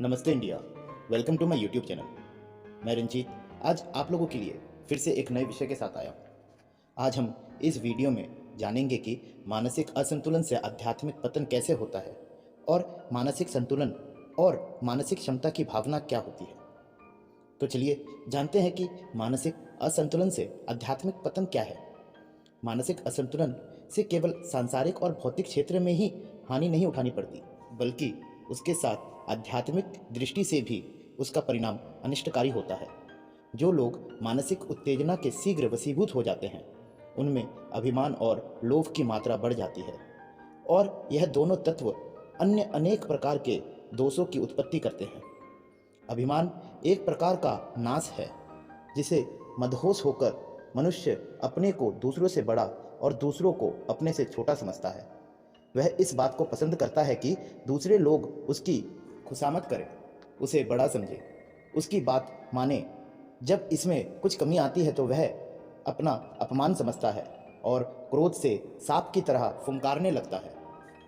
नमस्ते India. Welcome to my YouTube channel. मैं रंजीत आज आप लोगों के लिए फिर से एक नए विषय के साथ आया हूँ। आज हम इस वीडियो में जानेंगे कि मानसिक असंतुलन से आध्यात्मिक पतन कैसे होता है और मानसिक संतुलन और मानसिक क्षमता की भावना क्या होती है। तो चलिए जानते हैं कि मानसिक असंतुलन से आध्यात्मिक पतन क्या है। मानसिक असंतुलन से केवल सांसारिक और भौतिक क्षेत्र में ही हानि नहीं उठानी पड़ती, बल्कि उसके साथ आध्यात्मिक दृष्टि से भी उसका परिणाम अनिष्टकारी होता है। जो लोग मानसिक उत्तेजना के शीघ्र वशीभूत हो जाते हैं, उनमें अभिमान और लोभ की मात्रा बढ़ जाती है और यह दोनों तत्व अन्य अनेक प्रकार के दोषों की उत्पत्ति करते हैं। अभिमान एक प्रकार का नाश है, जिसे मदहोश होकर मनुष्य अपने को दूसरों से बड़ा और दूसरों को अपने से छोटा समझता है। वह इस बात को पसंद करता है कि दूसरे लोग उसकी खुशामद करें, उसे बड़ा समझें, उसकी बात माने। जब इसमें कुछ कमी आती है तो वह अपना अपमान समझता है और क्रोध से सांप की तरह फुंकारने लगता है।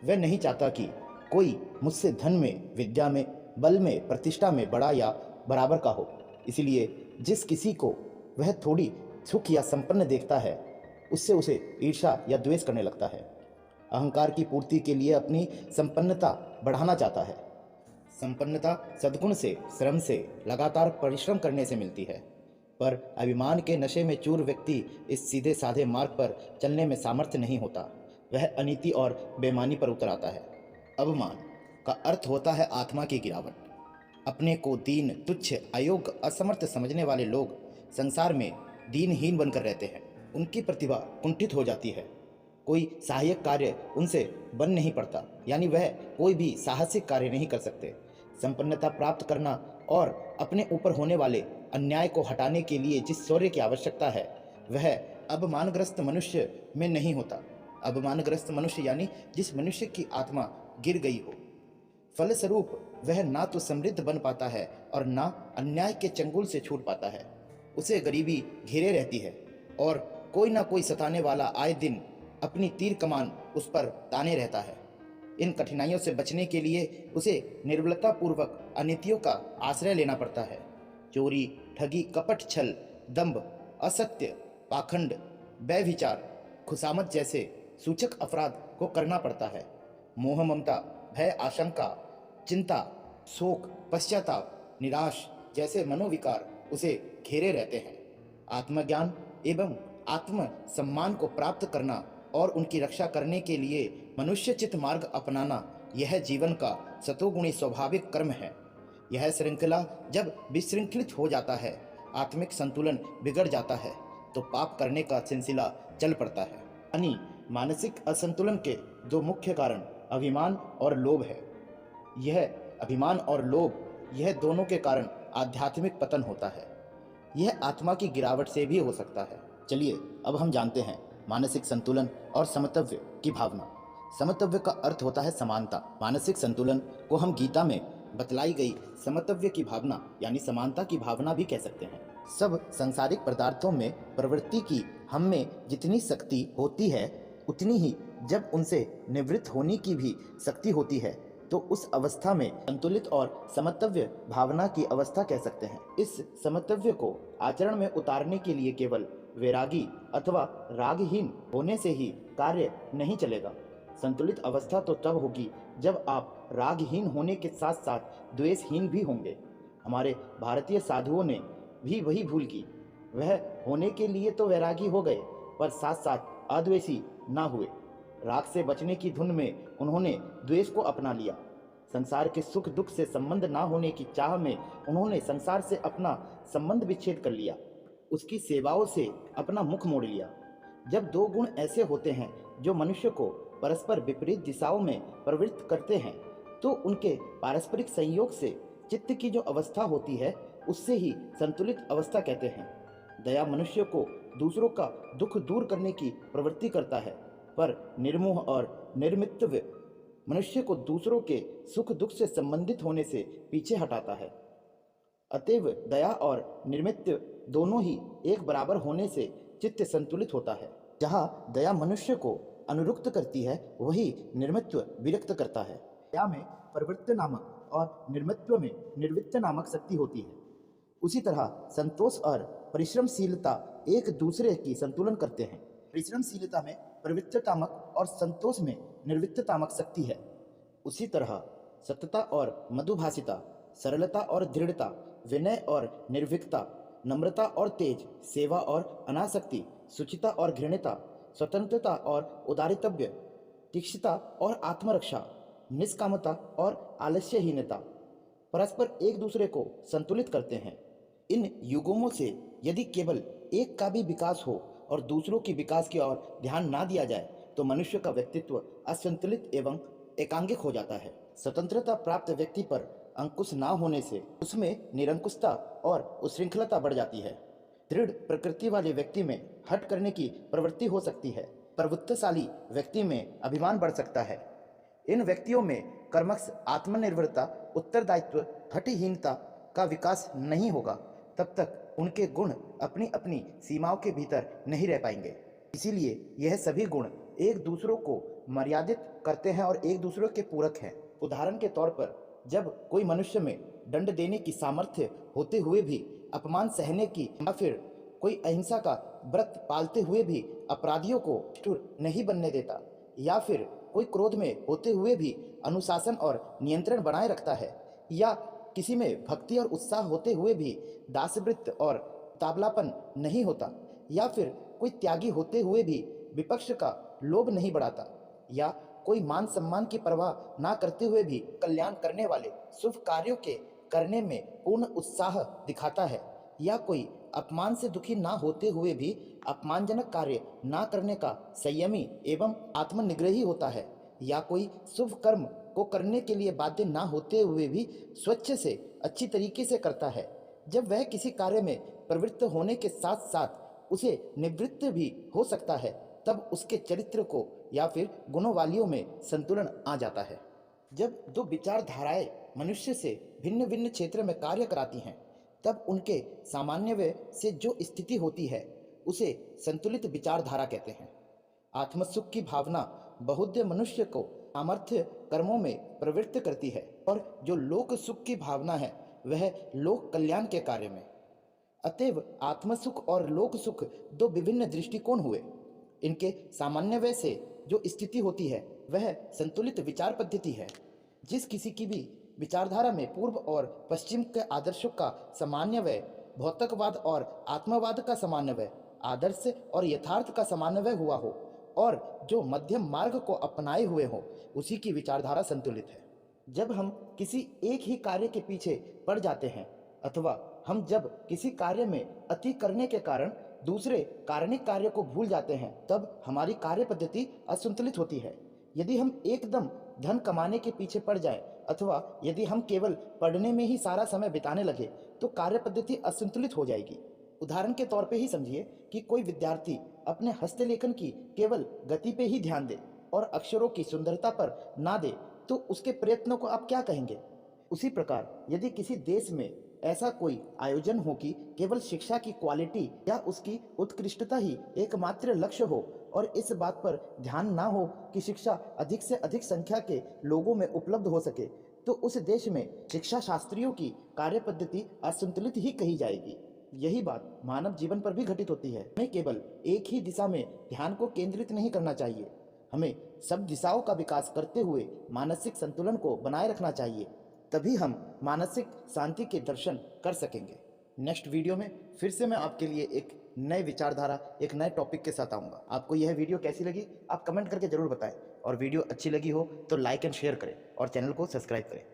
वह नहीं चाहता कि कोई मुझसे धन में, विद्या में, बल में, प्रतिष्ठा में बड़ा या बराबर का हो। इसलिए जिस किसी को वह थोड़ी सुख या संपन्न देखता है, उससे उसे ईर्ष्या या द्वेष करने लगता है। अहंकार की पूर्ति के लिए अपनी संपन्नता बढ़ाना चाहता है। संपन्नता सद्गुण से, श्रम से, लगातार परिश्रम करने से मिलती है, पर अभिमान के नशे में चूर व्यक्ति इस सीधे साधे मार्ग पर चलने में सामर्थ्य नहीं होता। वह अनीति और बेईमानी पर उतर आता है। अभिमान का अर्थ होता है आत्मा की गिरावट। अपने को दीन, तुच्छ, अयोग्य, असमर्थ समझने वाले लोग संसार में दीनहीन बनकर रहते हैं। उनकी प्रतिभा कुंठित हो जाती है। कोई सहायक कार्य उनसे बन नहीं पड़ता, यानी वह कोई भी साहसिक कार्य नहीं कर सकते। संपन्नता प्राप्त करना और अपने ऊपर होने वाले अन्याय को हटाने के लिए जिस शौर्य की आवश्यकता है, वह अभिमानग्रस्त मनुष्य में नहीं होता। अभिमानग्रस्त मनुष्य यानी जिस मनुष्य की आत्मा गिर गई हो। फलस्वरूप वह ना तो समृद्ध बन पाता है और ना अन्याय के चंगुल से छूट पाता है। उसे गरीबी घेरे रहती है और कोई ना कोई सताने वाला आए दिन अपनी तीर कमान उस पर ताने रहता है। इन कठिनाइयों से बचने के लिए उसे निर्बलता पूर्वक अनीतियों का आश्रय लेना पड़ता है। चोरी, ठगी, कपट, छल, दंभ, असत्य, पाखंड, व्यभिचार, खुशामद जैसे सूचक अपराध को करना पड़ता है। मोह, ममता, भय, आशंका, चिंता, शोक, पश्चाताप, निराश जैसे मनोविकार उसे घेरे रहते हैं। आत्मज्ञान एवं आत्म सम्मान को प्राप्त करना और उनकी रक्षा करने के लिए मनुष्यचित मार्ग अपनाना, यह जीवन का सतोगुणी स्वाभाविक कर्म है। यह श्रृंखला जब विशृंखलित हो जाता है, आत्मिक संतुलन बिगड़ जाता है, तो पाप करने का सिलसिला चल पड़ता है। यानी मानसिक असंतुलन के दो मुख्य कारण अभिमान और लोभ है। यह अभिमान और लोभ, यह दोनों के कारण आध्यात्मिक पतन होता है। यह आत्मा की गिरावट से भी हो सकता है। चलिए अब हम जानते हैं मानसिक संतुलन और समतव्य की भावना। समतव्य का अर्थ होता है समानता। मानसिक संतुलन को हम गीता में बतलाई गई समतव्य की भावना यानी समानता की भावना भी कह सकते हैं। सब संसारिक पदार्थों में प्रवृत्ति की हम में जितनी शक्ति होती है, उतनी ही जब उनसे निवृत्त होने की भी शक्ति होती है, तो उस अवस्था में संतुलित और समतव्य भावना की अवस्था कह सकते हैं। इस समतव्य को आचरण में उतारने के लिए केवल वैरागी अथवा रागहीन होने से ही कार्य नहीं चलेगा। संतुलित अवस्था तो तब होगी जब आप रागहीन होने के साथ साथ द्वेषहीन भी होंगे। हमारे भारतीय साधुओं ने भी वही भूल की। वह होने के लिए तो वैरागी हो गए, पर साथ साथ अद्वेषी ना हुए। राग से बचने की धुन में उन्होंने द्वेष को अपना लिया। संसार के सुख दुख से संबंध ना होने की चाह में उन्होंने संसार से अपना संबंध विच्छेद कर लिया, उसकी सेवाओं से अपना मुख मोड़ लिया। जब दो गुण ऐसे होते हैं जो मनुष्य को परस्पर विपरीत दिशाओं में प्रवृत्त करते हैं, तो उनके पारस्परिक संयोग से चित्त की जो अवस्था होती है, उससे ही संतुलित अवस्था कहते हैं। दया मनुष्य को दूसरों का दुख दूर करने की प्रवृत्ति करता है, पर निर्मोह और निर्मित्व मनुष्य को दूसरों के सुख दुख से संबंधित होने से पीछे हटाता है। अतएव दया और निर्मित्व दोनों ही एक बराबर होने से चित्त संतुलित होता है। जहाँ दया मनुष्य को अनुरुक्त करती है, वही निर्मित्व विरक्त करता है। दया में प्रवृत्ति नामक और निर्मित्व में निर्वित्त नामक शक्ति होती है। उसी तरह संतोष और परिश्रमशीलता एक दूसरे की संतुलन करते हैं। परिश्रमशीलता में प्रवृत्तितामक और संतोष में निर्वित्ततामक शक्ति है। उसी तरह सत्यता और मधुभाषिता, सरलता और दृढ़ता, विनय और निर्भीकता, नम्रता और तेज, सेवा और अनासक्ति, शुचिता और घृणिता, स्वतंत्रता और उदारितव्य, तीक्ष्णता और आत्मरक्षा, निष्कामता और आलस्यहीनता परस्पर एक दूसरे को संतुलित करते हैं। इन युगमों से यदि केवल एक का भी विकास हो और दूसरों की विकास की ओर ध्यान ना दिया जाए तो मनुष्य का व्यक्तित्व असंतुलित एवं एकांगिक हो जाता है। स्वतंत्रता प्राप्त व्यक्ति पर अंकुश ना होने से उसमें निरंकुशता और उच्छृंखलता बढ़ जाती है। दृढ़ प्रकृति वाले व्यक्ति में हट करने की प्रवृत्ति हो सकती है। प्रभुत्वशाली व्यक्ति में अभिमान बढ़ सकता है। इन व्यक्तियों में कर्मठ आत्मनिर्भरता, उत्तरदायित्व, हठहीनता का विकास नहीं होगा। तब तक उनके गुण अपनी अपनी सीमाओं के भीतर नहीं रह पाएंगे। इसीलिए यह सभी गुण एक दूसरों को मर्यादित करते हैं और एक दूसरे के पूरक हैं। उदाहरण के तौर पर जब कोई मनुष्य में दंड देने की सामर्थ्य होते हुए भी अपमान सहने की, या फिर कोई अहिंसा का व्रत पालते हुए भी अपराधियों को निष्ठुर नहीं बनने देता, या फिर कोई क्रोध में होते हुए भी अनुशासन और नियंत्रण बनाए रखता है, या किसी में भक्ति और उत्साह होते हुए भी दासवृत्त और ताबलापन नहीं होता, या फिर कोई त्यागी होते हुए भी विपक्ष का लोभ नहीं बढ़ाता, या कोई मान सम्मान की परवाह ना करते हुए भी कल्याण करने वाले शुभ कार्यों के करने में पूर्ण उत्साह दिखाता है, या कोई अपमान से दुखी ना होते हुए भी अपमानजनक कार्य ना करने का संयमी एवं आत्मनिग्रही होता है, या कोई शुभ कर्म को करने के लिए बाध्य ना होते हुए भी स्वच्छ से अच्छी तरीके से करता है। जब वह किसी कार्य में प्रवृत्त होने के साथ साथ उसे निवृत्त भी हो सकता है, तब उसके चरित्र को या फिर गुणों वालियों में संतुलन आ जाता है। जब दो विचारधाराएं मनुष्य से भिन्न भिन्न क्षेत्र में कार्य कराती हैं, तब उनके सामान्यव्यय से जो स्थिति होती है उसे संतुलित विचारधारा कहते हैं। आत्मसुख की भावना बहुधा मनुष्य को सामर्थ्य कर्मों में प्रवृत्त करती है, और जो लोक सुख की भावना है वह लोक कल्याण के कार्य में। अतएव आत्मसुख और लोक सुख दो विभिन्न दृष्टिकोण हुए। इनके सामान्यव्यय से जो स्थिति होती है वह संतुलित विचार पद्धति है। जिस किसी की भी विचारधारा में पूर्व और पश्चिम के आदर्शों का सामान्यव्यय, भौतिकवाद और आत्मवाद का सामान्यव्यय, आदर्श और यथार्थ का सामान्यव्यय हुआ हो, और जो मध्यम मार्ग को अपनाए हुए हो, उसी की विचारधारा संतुलित है। जब हम किसी एक ही कार्य के पीछे पड़ जाते हैं, अथवा हम जब किसी कार्य में अति करने के कारण दूसरे कारणिक कार्य को भूल जाते हैं, तब हमारी कार्य पद्धति असंतुलित होती है। यदि हम एकदम धन कमाने के पीछे पड़ जाएं, अथवा यदि हम केवल पढ़ने में ही सारा समय बिताने लगे, तो कार्य पद्धति असंतुलित हो जाएगी। उदाहरण के तौर पे ही समझिए कि कोई विद्यार्थी अपने हस्तलेखन की केवल गति पे ही ध्यान दे और अक्षरों की सुंदरता पर ना दे, तो उसके प्रयत्नों को आप क्या कहेंगे? उसी प्रकार यदि किसी देश में ऐसा कोई आयोजन हो कि केवल शिक्षा की क्वालिटी या उसकी उत्कृष्टता ही एकमात्र लक्ष्य हो, और इस बात पर ध्यान ना हो कि शिक्षा अधिक से अधिक संख्या के लोगों में उपलब्ध हो सके, तो उस देश में शिक्षा शास्त्रियों की कार्य पद्धति असंतुलित ही कही जाएगी। यही बात मानव जीवन पर भी घटित होती है। हमें केवल एक ही दिशा में ध्यान को केंद्रित नहीं करना चाहिए, हमें सब दिशाओं का विकास करते हुए मानसिक संतुलन को बनाए रखना चाहिए। तभी हम मानसिक शांति के दर्शन कर सकेंगे। नेक्स्ट वीडियो में फिर से मैं आपके लिए एक नए विचारधारा, एक नए टॉपिक के साथ आऊँगा। आपको यह वीडियो कैसी लगी आप कमेंट करके ज़रूर बताएं, और वीडियो अच्छी लगी हो तो लाइक एंड शेयर करें और चैनल को सब्सक्राइब करें।